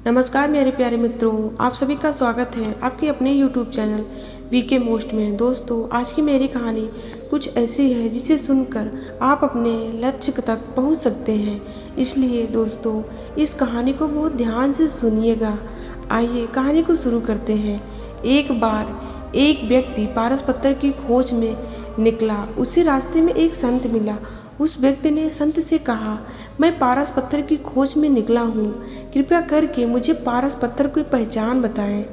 नमस्कार मेरे प्यारे मित्रों, आप सभी का स्वागत है आपके अपने YouTube चैनल वीके मोस्ट में। दोस्तों, आज की मेरी कहानी कुछ ऐसी है जिसे सुनकर आप अपने लक्ष्य तक पहुंच सकते हैं। इसलिए दोस्तों, इस कहानी को बहुत ध्यान से सुनिएगा। आइए कहानी को शुरू करते हैं। एक बार एक व्यक्ति पारस पत्थर की खोज में निकला। उसे रास्ते में एक संत मिला। उस व्यक्ति ने संत से कहा, मैं पारस पत्थर की खोज में निकला हूँ, कृपया करके मुझे पारस पत्थर की पहचान बताएं।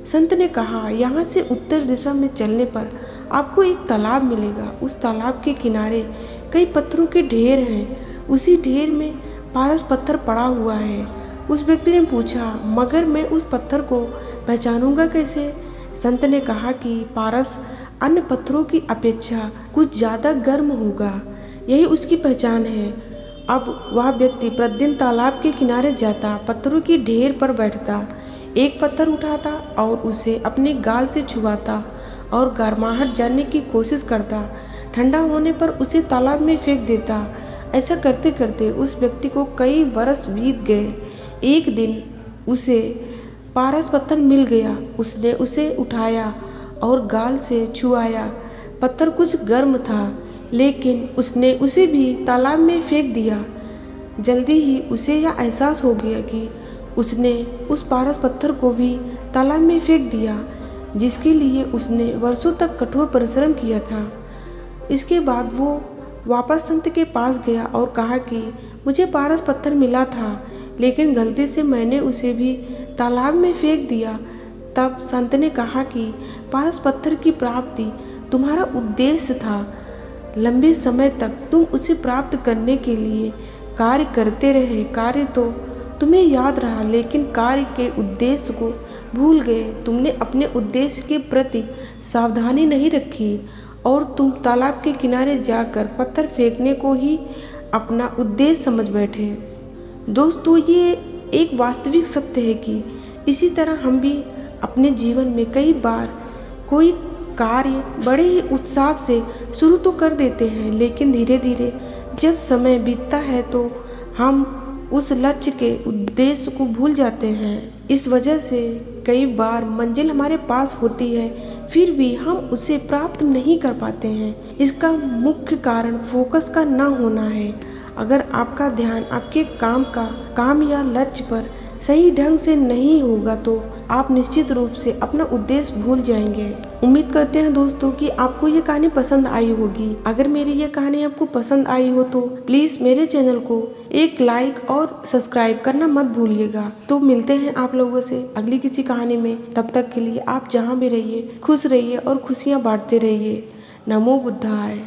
संत ने कहा, यहाँ से उत्तर दिशा में चलने पर आपको एक तालाब मिलेगा। उस तालाब के किनारे कई पत्थरों के ढेर हैं। उसी ढेर में पारस पत्थर पड़ा हुआ है। उस व्यक्ति ने पूछा, मगर मैं उस पत्थर को पहचानूंगा कैसे? संत ने कहा कि पारस अन्य पत्थरों की अपेक्षा कुछ ज़्यादा गर्म होगा, यही उसकी पहचान है। अब वह व्यक्ति प्रतिदिन तालाब के किनारे जाता, पत्थरों की ढेर पर बैठता, एक पत्थर उठाता और उसे अपने गाल से छुआता और गर्माहट जानने की कोशिश करता। ठंडा होने पर उसे तालाब में फेंक देता। ऐसा करते करते उस व्यक्ति को कई वर्ष बीत गए। एक दिन उसे पारस पत्थर मिल गया। उसने उसे उठाया और गाल से छुआया। पत्थर कुछ गर्म था, लेकिन उसने उसे भी तालाब में फेंक दिया। जल्दी ही उसे यह एहसास हो गया कि उसने उस पारस पत्थर को भी तालाब में फेंक दिया, जिसके लिए उसने वर्षों तक कठोर परिश्रम किया था। इसके बाद वो वापस संत के पास गया और कहा कि मुझे पारस पत्थर मिला था, लेकिन गलती से मैंने उसे भी तालाब में फेंक दिया। तब संत ने कहा कि पारस पत्थर की प्राप्ति तुम्हारा उद्देश्य था। लंबे समय तक तुम उसे प्राप्त करने के लिए कार्य करते रहे। कार्य तो तुम्हें याद रहा, लेकिन कार्य के उद्देश्य को भूल गए। तुमने अपने उद्देश्य के प्रति सावधानी नहीं रखी और तुम तालाब के किनारे जाकर पत्थर फेंकने को ही अपना उद्देश्य समझ बैठे। दोस्तों, ये एक वास्तविक सत्य है कि इसी तरह हम भी अपने जीवन में कई बार कोई कार्य बड़े ही उत्साह से शुरू तो कर देते हैं, लेकिन धीरे धीरे जब समय बीतता है तो हम उस लक्ष्य के उद्देश्य को भूल जाते हैं। इस वजह से कई बार मंजिल हमारे पास होती है, फिर भी हम उसे प्राप्त नहीं कर पाते हैं। इसका मुख्य कारण फोकस का ना होना है। अगर आपका ध्यान आपके काम या लक्ष्य पर सही ढंग से नहीं होगा तो आप निश्चित रूप से अपना उद्देश्य भूल जाएंगे। उम्मीद करते हैं दोस्तों कि आपको ये कहानी पसंद आई होगी। अगर मेरी ये कहानी आपको पसंद आई हो तो प्लीज मेरे चैनल को एक लाइक और सब्सक्राइब करना मत भूलिएगा। तो मिलते हैं आप लोगों से अगली किसी कहानी में। तब तक के लिए आप जहाँ भी रहिए खुश रहिए और खुशियाँ बांटते रहिए। नमो बुद्धाय।